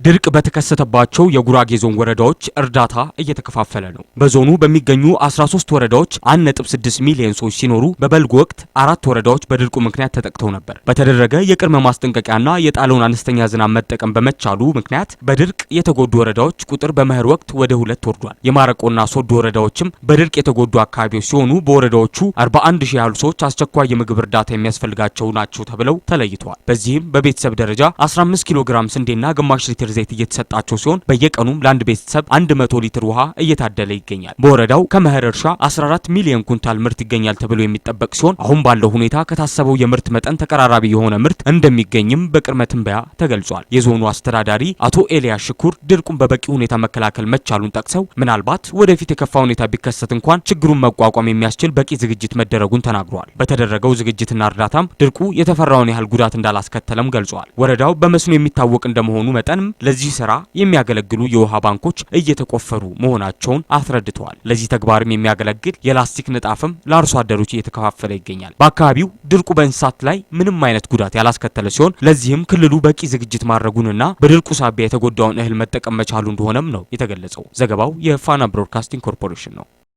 ድርቅ በተከሰተባቸው የጉራጌ ዞን ወረዳዎች እርዳታ እየተከፋፈለ ነው። በዞኑ በሚገኙ 13 ወረዳዎች 1.6 ሚሊዮን ሰዎች ሲኖሩ በበልግ ወቅት 4 ወረዳዎች በድርቁ ምክንያት ተጠቅተው ነበር። በተደረገ የቅድመ ማስጠንቀቂያና የጣለውን አነስተኛ ዝናብ መጠቀም በመቻሉ ምክንያት በድርቅ የተጎዱ ወረዳዎች ቁጥር በመኸር ወቅት ወደ 2 ወርዷል። የማረቆና ሶዶ ወረዳዎችም በድርቅ የተጎዱ አካባቢዎች ሲሆኑ በወረዳዎቹ 41 ሺህ ያህሉ ሰዎች አስቸኳይ የምግብ እርዳታ የሚያስፈልጋቸው ናቸው ተብለው ተለይተዋል። በዚህም በቤተሰብ ደረጃ 15 ኪሎ ግራም ስንዴና ግማሽ ሊትር ዘይት እየተሰጣቸው ሲሆን በየቀኑም ለአንድ ቤተሰብ 100 ሊትር ውሃ እየታደለ ይገኛል። በወረዳው ከመኸር እርሻ 14 ሚሊዮን ኩንታል ምርት ይገኛል ተብሎ የሚጠበቅ ሲሆን አሁን ባለው ሁኔታ ከታሰበው የምርት መጠን ተቀራራቢ የሆነ ምርት እንደሚገኝም በቅድመ ትንበያ ተገልጿል። የዞኑ አስተዳዳሪ አቶ ኤልያስ ሽኩር ድርቁን በበቂ ሁኔታ መከላከል መቻሉን ጠቅሰው ምናልባት ወደፊት የከፋ ሁኔታ ቢከሰት እንኳን ችግሩን መቋቋም የሚያስችል በቂ ዝግጅት መደረጉን ተናግረዋል። በተደረገው ዝግጅትና እርዳታም ድርቁ የተፈራውን ያህል ጉዳት እንዳላስከተለም ገልጸዋል። ወረዳው በመስኖ የሚታወቅ እንደመሆኑ መጠንም ለዚህ ስራ የሚያገለግሉ የውሃ ባንኮች እየተቆፈሩ መሆናቸውን አስረድተዋል። ለዚህ ተግባርም የሚያገለግል የላስቲክ ንጣፍም ለአርሶ አደሮች እየተከፋፈለ ይገኛል። በአካባቢው ድርቁ በእንስሳት ላይ ምንም አይነት ጉዳት ያላስከተለ ሲሆን ለዚህም ክልሉ በቂ ዝግጅት ማድረጉንና በድርቁ ሳቢያ የተጎዳውን እህል መጠቀም መቻሉ እንደሆነም ነው የተገለጸው። ዘገባው የፋና ብሮድካስቲንግ ኮርፖሬሽን ነው።